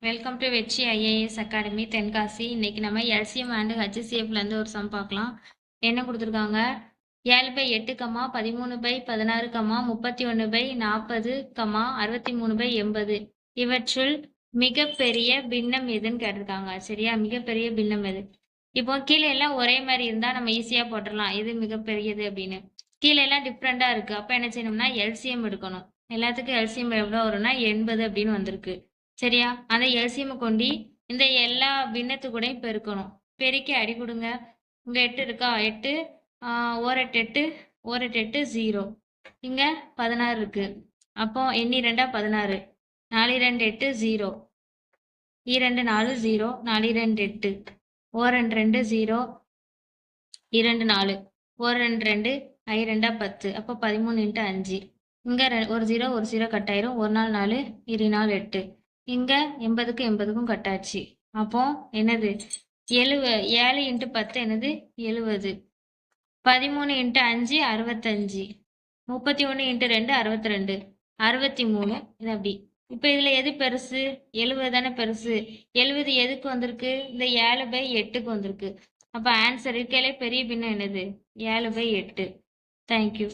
Welcome to வெற்றி IAS academy Tenkasi. இன்னைக்கு நம்ம எல்சிஎம் அண்ட் ஹெச்சிசிஎஃப்லேருந்து ஒரு சம் பார்க்கலாம். என்ன கொடுத்துருக்காங்க? 7/8, 13/16, 31/40, 63/80 இவற்றுள் மிகப்பெரிய பின்னம் எதுன்னு கேட்டிருக்காங்க. சரியா? மிகப்பெரிய பின்னம் எது? இப்போ கீழே எல்லாம் ஒரே மாதிரி இருந்தால் நம்ம ஈஸியாக போட்டுடலாம் எது மிகப்பெரியது அப்படின்னு. கீழே எல்லாம் டிஃப்ரெண்ட்டாக இருக்குது. அப்போ என்ன செய்யணும்னா எல்சிஎம் எடுக்கணும். எல்லாத்துக்கும் எல்சிஎம் எவ்வளோ வரும்னா 80 அப்படின்னு வந்திருக்கு. சரியா? அந்த எல்சிஎம் கொண்டு இந்த எல்லா பின்னத்துக்கூடையும் பெருக்கணும். பெருக்கி அடி கொடுங்க. இங்கே 8 இருக்கா? 8 ஓரெட்டு 8 ஓரெட்டு 8 0. இங்கே 16 இருக்கு. அப்போ எண்ணி 2 16, 4 2 8 0, 2 4 0, 4 2 8, ஓரெண்டு 2 0, 2 4, ஓரெண்டு 2, 2 10. அப்போ 13 × 5. இங்கே ஒரு 0 ஒரு 0 கட்டாயிரும். 1 நாள் 4, 2 நாள் 8. இங்கே 80க்கும் 80க்கும் கட்டாச்சு. அப்போ என்னது? 7 × 10 என்னது? 70. 13 × 5 65. 31 × 2 62. 63. இது அப்படி. இப்போ இதில் எது பெருசு? 70 தானே பெருசு. 70 எதுக்கு வந்திருக்கு? இந்த 7/8க்கு வந்திருக்கு. அப்போ ஆன்சர் இருக்கையிலே பெரிய பின்னம் என்னது? 7/8. தேங்க்யூ.